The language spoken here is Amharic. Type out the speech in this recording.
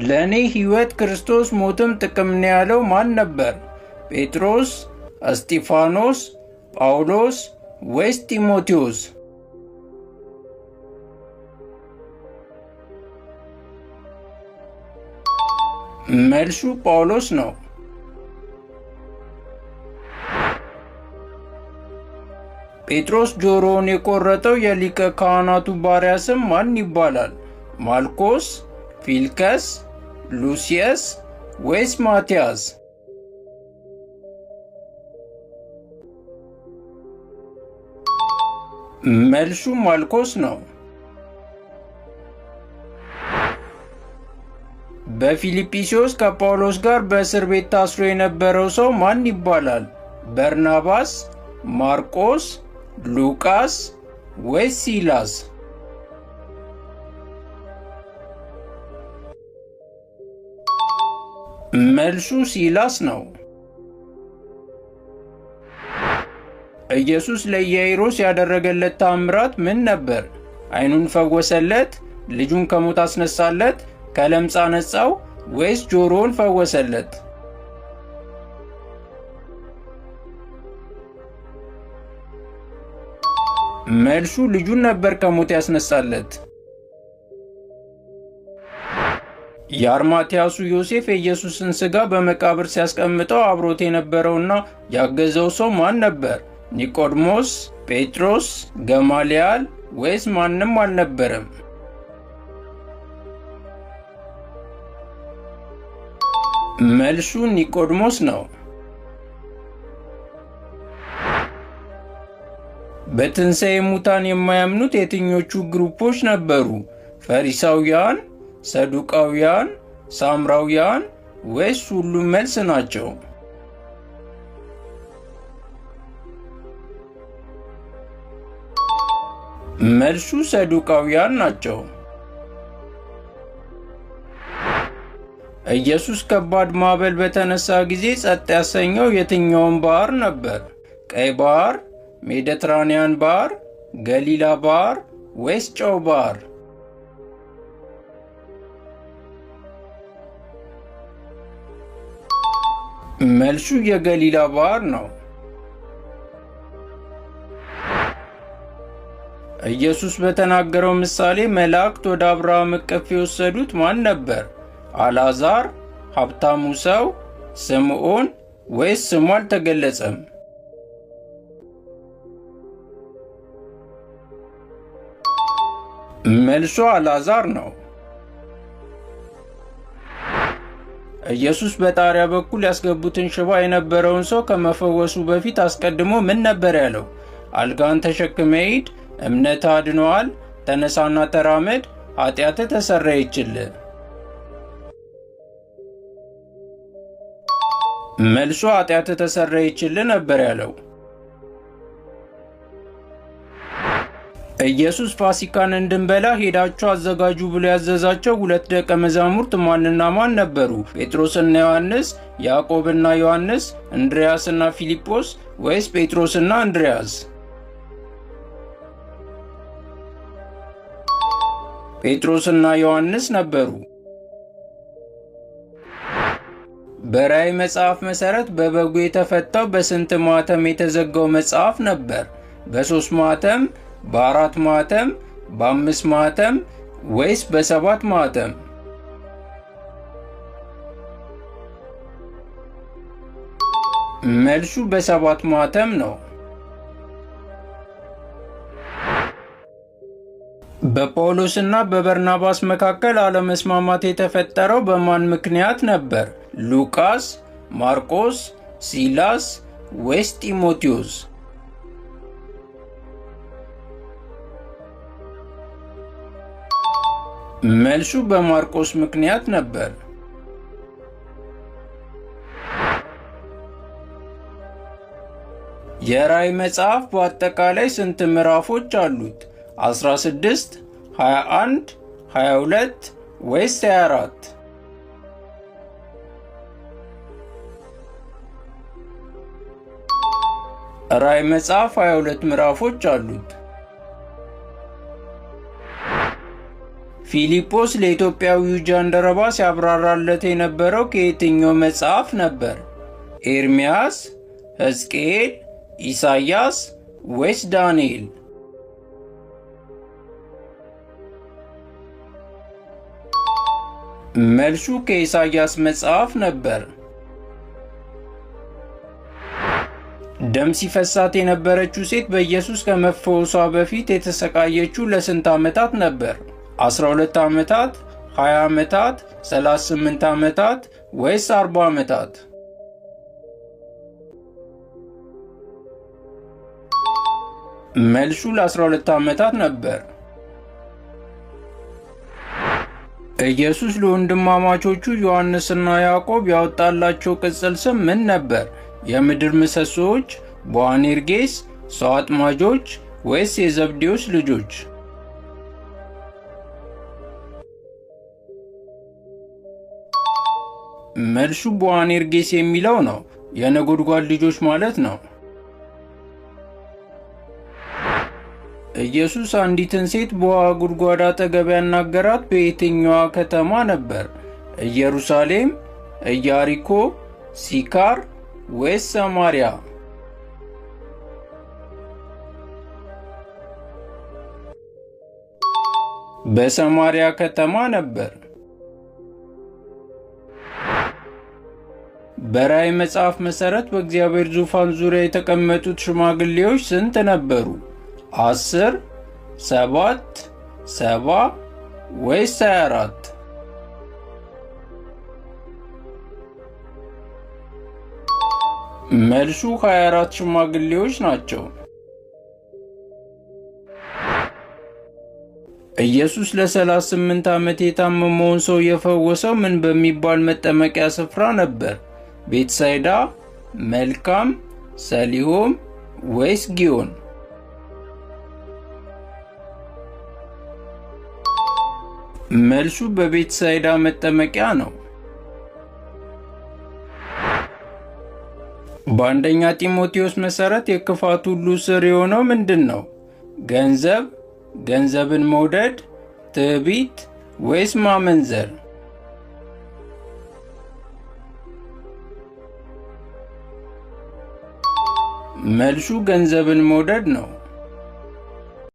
ለእኔ ሕይወት ክርስቶስ ሞትም ጥቅም ነው ያለው ማን ነበር? ጴጥሮስ፣ እስጢፋኖስ፣ ጳውሎስ ወይስ ጢሞቴዎስ? መልሱ ጳውሎስ ነው። ጴጥሮስ ጆሮውን የቆረጠው የሊቀ ካህናቱ ባሪያ ስም ማን ይባላል? ማልኮስ፣ ፊልከስ፣ ሉሲየስ ወይስ ማቲያስ? መልሱ ማልኮስ ነው። በፊልጵስዩስ ከጳውሎስ ጋር በእስር ቤት ታስሮ የነበረው ሰው ማን ይባላል? በርናባስ፣ ማርቆስ፣ ሉቃስ ወይስ ሲላስ? መልሱ ሲላስ ነው። ኢየሱስ ለኢያኢሮስ ያደረገለት ተአምራት ምን ነበር? ዓይኑን ፈወሰለት? ልጁን ከሞት አስነሳለት? ከለምጽ አነጻው? ወይስ ጆሮውን ፈወሰለት? መልሱ ልጁን ነበር ከሞት ያስነሳለት። የአርማትያሱ ዮሴፍ የኢየሱስን ሥጋ በመቃብር ሲያስቀምጠው አብሮት የነበረውና ያገዘው ሰው ማን ነበር? ኒቆድሞስ፣ ጴጥሮስ፣ ገማልያል ወይስ ማንም አልነበረም? መልሱ ኒቆድሞስ ነው። በትንሣኤ ሙታን የማያምኑት የትኞቹ ግሩፖች ነበሩ? ፈሪሳውያን፣ ሰዱቃውያን፣ ሳምራውያን ወይስ ሁሉም መልስ ናቸው? መልሱ ሰዱቃውያን ናቸው። ኢየሱስ ከባድ ማዕበል በተነሳ ጊዜ ጸጥ ያሰኘው የትኛውን ባህር ነበር? ቀይ ባህር፣ ሜዲትራኒያን ባህር፣ ገሊላ ባህር ወይስ ጨው ባህር? መልሱ የገሊላ ባህር ነው። ኢየሱስ በተናገረው ምሳሌ መላእክት ወደ አብርሃም እቅፍ የወሰዱት ማን ነበር? አልዓዛር፣ ሀብታሙ ሰው፣ ስምዖን ወይስ ስሙ አልተገለጸም? መልሱ አልዓዛር ነው። ኢየሱስ በጣሪያ በኩል ያስገቡትን ሽባ የነበረውን ሰው ከመፈወሱ በፊት አስቀድሞ ምን ነበር ያለው? አልጋን ተሸክመ ሂድ፣ እምነትህ አድኖሃል፣ ተነሳና ተራመድ፣ ኃጢአትህ ተሰረየችልህ። መልሱ ኃጢአትህ ተሰረየችልህ ነበር ያለው። ኢየሱስ ፋሲካን እንድንበላ ሄዳችሁ አዘጋጁ ብሎ ያዘዛቸው 2 ደቀ መዛሙርት ማንና ማን ነበሩ? ጴጥሮስና ዮሐንስ፣ ያዕቆብና ዮሐንስ፣ እንድርያስና ፊልጶስ ወይስ ጴጥሮስና እንድርያስ? ጴጥሮስና ዮሐንስ ነበሩ። በራእይ መጽሐፍ መሠረት በበጉ የተፈታው በስንት ማኅተም የተዘጋው መጽሐፍ ነበር? በ3 ማኅተም፣ በ4 ማኅተም፣ በ5 ማኅተም ወይስ በ7 ማኅተም? መልሱ በ7 ማኅተም ነው። በጳውሎስና በበርናባስ መካከል አለመስማማት የተፈጠረው በማን ምክንያት ነበር? ሉቃስ፣ ማርቆስ፣ ሲላስ ወይስ ጢሞቴዎስ? መልሱ በማርቆስ ምክንያት ነበር። የራእይ መጽሐፍ በአጠቃላይ ስንት ምዕራፎች አሉት? 16፣ 21፣ 22 ወይስ 24? ራእይ መጽሐፍ 22 ምዕራፎች አሉት። ፊልጶስ ለኢትዮጵያዊው ጃንደረባ ሲያብራራለት የነበረው ከየትኛው መጽሐፍ ነበር? ኤርምያስ፣ ሕዝቅኤል፣ ኢሳይያስ ወይስ ዳንኤል? መልሱ ከኢሳይያስ መጽሐፍ ነበር። ደም ሲፈሳት የነበረችው ሴት በኢየሱስ ከመፈወሷ በፊት የተሰቃየችው ለስንት ዓመታት ነበር? 12 ዓመታት፣ 20 ዓመታት፣ 38 ዓመታት ወይስ 40 ዓመታት? መልሱ ለ12 ዓመታት ነበር። ኢየሱስ ለወንድማማቾቹ ዮሐንስና ያዕቆብ ያወጣላቸው ቅጽል ስም ምን ነበር? የምድር ምሰሶዎች፣ ቦአኔርጌስ፣ ሰው አጥማጆች ወይስ የዘብዴዎስ ልጆች? መልሱ ቦአኔርጌስ የሚለው ነው። የነጎድጓድ ልጆች ማለት ነው። ኢየሱስ አንዲትን ሴት በውሃ ጉድጓድ አጠገብ ያናገራት በየትኛዋ ከተማ ነበር? ኢየሩሳሌም፣ ኢያሪኮ፣ ሲካር ወይስ ሰማርያ? በሰማርያ ከተማ ነበር። በራእይ መጽሐፍ መሠረት በእግዚአብሔር ዙፋን ዙሪያ የተቀመጡት ሽማግሌዎች ስንት ነበሩ? 10፣ 7፣ 70 ወይስ 24? መልሱ 24 ሽማግሌዎች ናቸው። ኢየሱስ ለ38 ዓመት የታመመውን ሰው የፈወሰው ምን በሚባል መጠመቂያ ስፍራ ነበር? ቤትሳይዳ፣ መልካም፣ ሰሊሆም ወይስ ጊዮን? መልሱ በቤትሳይዳ መጠመቂያ ነው። በአንደኛ ጢሞቴዎስ መሠረት የክፋት ሁሉ ስር የሆነው ምንድን ነው? ገንዘብ፣ ገንዘብን መውደድ፣ ትዕቢት ወይስ ማመንዘር? መልሱ ገንዘብን መውደድ ነው።